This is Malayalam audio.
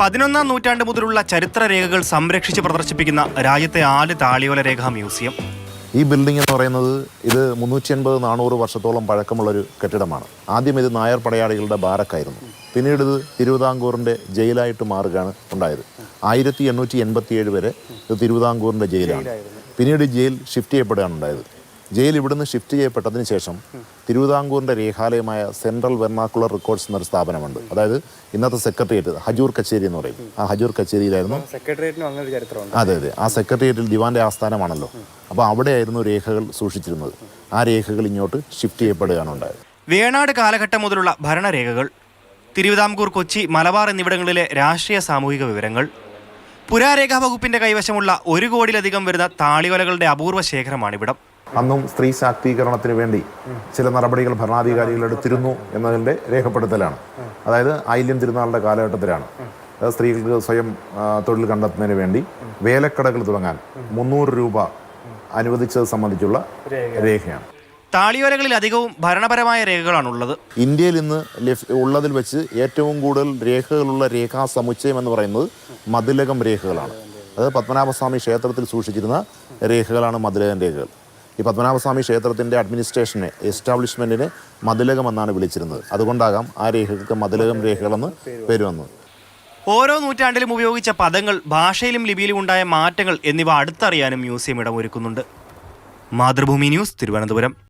11ാം നൂറ്റാണ്ട് മുതലുള്ള ചരിത്രരേഖകൾ സംരക്ഷിച്ച് പ്രദർശിപ്പിക്കുന്ന രാജ്യത്തെ ആദ്യ താളിയോല രേഖാ മ്യൂസിയം. ഈ ബിൽഡിംഗ് എന്ന് പറയുന്നത് ഇത് 380-400 വർഷത്തോളം പഴക്കമുള്ളൊരു കെട്ടിടമാണ്. ആദ്യം ഇത് നായർ പടയാളികളുടെ ബാരക്കായിരുന്നു. പിന്നീട് ഇത് തിരുവിതാംകൂറിൻ്റെ ജയിലായിട്ട് മാറുകയാണ് ഉണ്ടായത്. 1887 വരെ ഇത് തിരുവിതാംകൂറിൻ്റെ ജയിലാണ്. പിന്നീട് ജയിൽ ഷിഫ്റ്റ് ചെയ്യപ്പെടുകയാണ് ഉണ്ടായത്. ജയിൽ ഇവിടുന്ന് ഷിഫ്റ്റ് ചെയ്യപ്പെട്ടതിന് ശേഷം തിരുവിതാംകൂറിൻ്റെ രേഖാലയമായ സെൻട്രൽ വെർണാക്കുലർ റെക്കോർഡ്സ് എന്നൊരു സ്ഥാപനമുണ്ട്. അതായത് ഇന്നത്തെ സെക്രട്ടേറിയറ്റ്, ഹജൂർ കച്ചേരി എന്ന് പറയും. ആ ഹജൂർ കച്ചേരിയിലായിരുന്നു. അതെ, ആ സെക്രട്ടേറിയറ്റിൽ ദിവാന്റെ ആസ്ഥാനമാണല്ലോ. അപ്പോൾ അവിടെയായിരുന്നു രേഖകൾ സൂക്ഷിച്ചിരുന്നത്. ആ രേഖകൾ ഇങ്ങോട്ട് ഷിഫ്റ്റ് ചെയ്യപ്പെടുകയാണ് ഉണ്ടായത്. വേണാട് കാലഘട്ടം മുതലുള്ള ഭരണരേഖകൾ, തിരുവിതാംകൂർ, കൊച്ചി, മലബാർ എന്നിവിടങ്ങളിലെ രാഷ്ട്രീയ സാമൂഹിക വിവരങ്ങൾ, പുരാരേഖാ വകുപ്പിന്റെ കൈവശമുള്ള 1 കോടിയിലധികം വരുന്ന താളിയോലകളുടെ അപൂർവ ശേഖരമാണിവിടം. അന്നും സ്ത്രീ ശാക്തീകരണത്തിന് വേണ്ടി ചില നടപടികൾ ഭരണാധികാരികൾ എടുത്തിരുന്നു എന്നതിൻ്റെ രേഖപ്പെടുത്തലാണ്. അതായത് ആയില്യം തിരുനാളിൻ്റെ കാലഘട്ടത്തിലാണ് സ്ത്രീകൾക്ക് സ്വയം തൊഴിൽ കണ്ടെത്തുന്നതിന് വേണ്ടി വേലക്കടകൾ തുടങ്ങാൻ 300 രൂപ അനുവദിച്ചത് സംബന്ധിച്ചുള്ള രേഖയാണ്. താളിയോലകളിൽ അധികവും ഭരണപരമായ രേഖകളാണുള്ളത്. ഇന്ത്യയിൽ ഇന്ന് ഉള്ളതിൽ വെച്ച് ഏറ്റവും കൂടുതൽ രേഖകളുള്ള രേഖാ സമുച്ചയം എന്ന് പറയുന്നത് മതിലകം രേഖകളാണ്. അത് പത്മനാഭസ്വാമി ക്ഷേത്രത്തിൽ സൂക്ഷിച്ചിരുന്ന രേഖകളാണ് മതിലകം രേഖകൾ. ഈ പത്മനാഭസ്വാമി ക്ഷേത്രത്തിൻ്റെ അഡ്മിനിസ്ട്രേഷനെ, എസ്റ്റാബ്ലിഷ്മെൻറ്റിനെ മതിലകം എന്നാണ് വിളിച്ചിരുന്നത്. അതുകൊണ്ടാകാം ആ രേഖകൾക്ക് മതിലകം രേഖകളെന്ന് പേര് വന്നത്. ഓരോ നൂറ്റാണ്ടിലും ഉപയോഗിച്ച പദങ്ങൾ, ഭാഷയിലും ലിപിയിലും ഉണ്ടായ മാറ്റങ്ങൾ എന്നിവ അടുത്തറിയാനും മ്യൂസിയം ഇടമൊരുക്കുന്നുണ്ട്. മാതൃഭൂമി ന്യൂസ്, തിരുവനന്തപുരം.